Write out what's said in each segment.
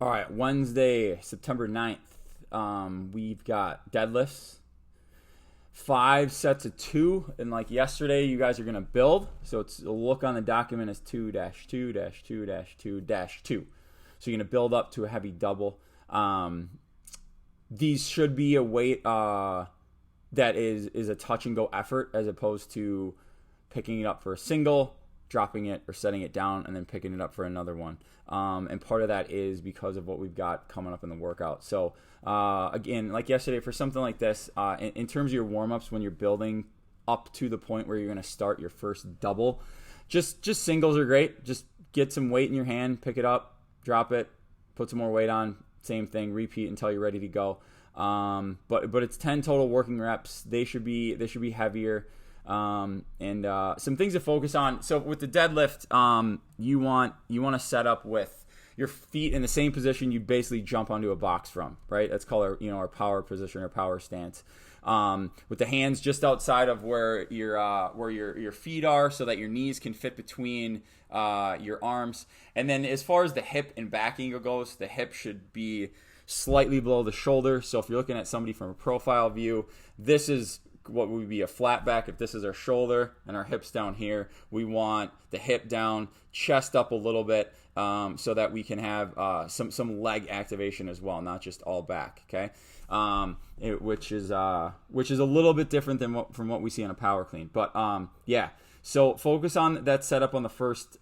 All right, Wednesday, September 9th, we've got deadlifts, 5 sets of 2, and like yesterday, you guys are going to build. So it's a look on the document as 2-2-2-2-2. So you're going to build up to a heavy double. These should be a weight that is a touch and go effort, as opposed to picking it up for a single, dropping it or setting it down, and then picking it up for another one. And part of that is because of what we've got coming up in the workout. So again, like yesterday, for something like this, in terms of your warm-ups, when you're building up to the point where you're going to start your first double, just singles are great. Just get some weight in your hand, pick it up, drop it, put some more weight on, same thing, repeat until you're ready to go. But it's 10 total working reps. They should be heavier. And some things to focus on. So with the deadlift, you want to set up with your feet in the same position you basically jump onto a box from, right? That's called our power position or power stance. With the hands just outside of where your feet are, so that your knees can fit between your arms. And then as far as the hip and back angle goes, the hip should be slightly below the shoulder. So if you're looking at somebody from a profile view, this is what would be a flat back. If this is our shoulder and our hips down here, we want the hip down, chest up a little bit, so that we can have some leg activation as well, not just all back. Okay, which is a little bit different than from what we see on a power clean. But yeah. So focus on that setup on the first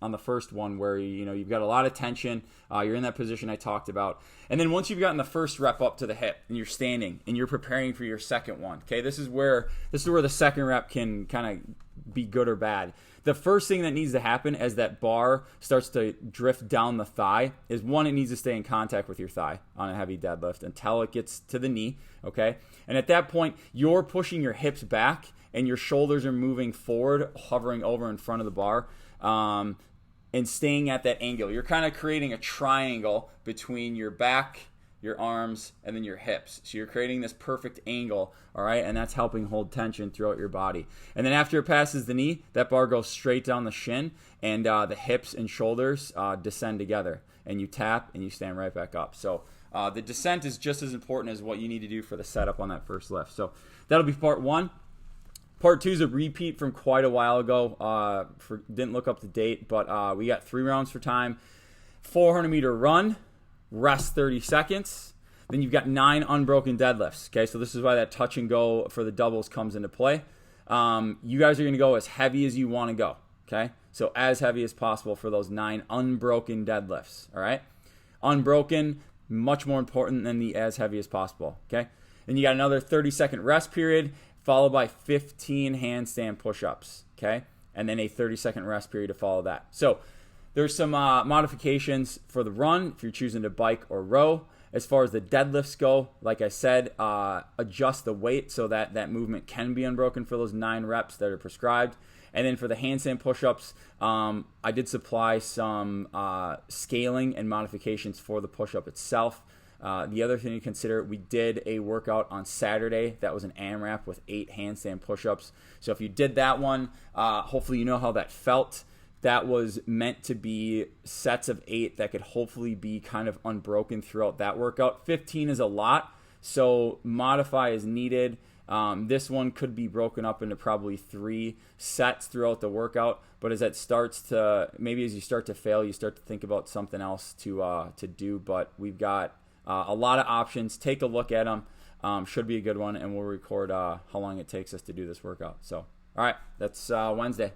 one, where you've got a lot of tension. You're in that position I talked about, and then once you've gotten the first rep up to the hip and you're standing and you're preparing for your second one. Okay, this is where the second rep can kind of be good or bad. The first thing that needs to happen as that bar starts to drift down the thigh is, one, it needs to stay in contact with your thigh on a heavy deadlift until it gets to the knee. Okay, and at that point you're pushing your hips back and your shoulders are moving forward, hovering over in front of the bar, and staying at that angle. You're kind of creating a triangle between your back, your arms, and then your hips. So you're creating this perfect angle, all right? And that's helping hold tension throughout your body. And then after it passes the knee, that bar goes straight down the shin, and the hips and shoulders descend together. And you tap, and you stand right back up. So the descent is just as important as what you need to do for the setup on that first lift. So that'll be part one. Part 2 is a repeat from quite a while ago. Didn't look up the date, but we got 3 rounds for time. 400-meter run, rest 30 seconds. Then you've got 9 unbroken deadlifts. Okay, so this is why that touch and go for the doubles comes into play. You guys are going to go as heavy as you want to go. Okay, so as heavy as possible for those 9 unbroken deadlifts. All right, unbroken, much more important than the as heavy as possible. Okay, then you got another 30-second rest period, followed by 15 handstand push-ups, okay? And then a 30-second rest period to follow that. So there's some modifications for the run if you're choosing to bike or row. As far as the deadlifts go, like I said, adjust the weight so that that movement can be unbroken for those 9 reps that are prescribed. And then for the handstand push-ups, I did supply some scaling and modifications for the push-up itself. The other thing to consider, we did a workout on Saturday that was an AMRAP with 8 handstand push-ups. So if you did that one, hopefully you know how that felt. That was meant to be sets of 8 that could hopefully be kind of unbroken throughout that workout. 15 is a lot, so modify as needed. This one could be broken up into probably 3 sets throughout the workout, but as you start to fail, you start to think about something else to do. But we've got a lot of options. Take a look at them. Should be a good one, and we'll record how long it takes us to do this workout. So, all right, that's Wednesday.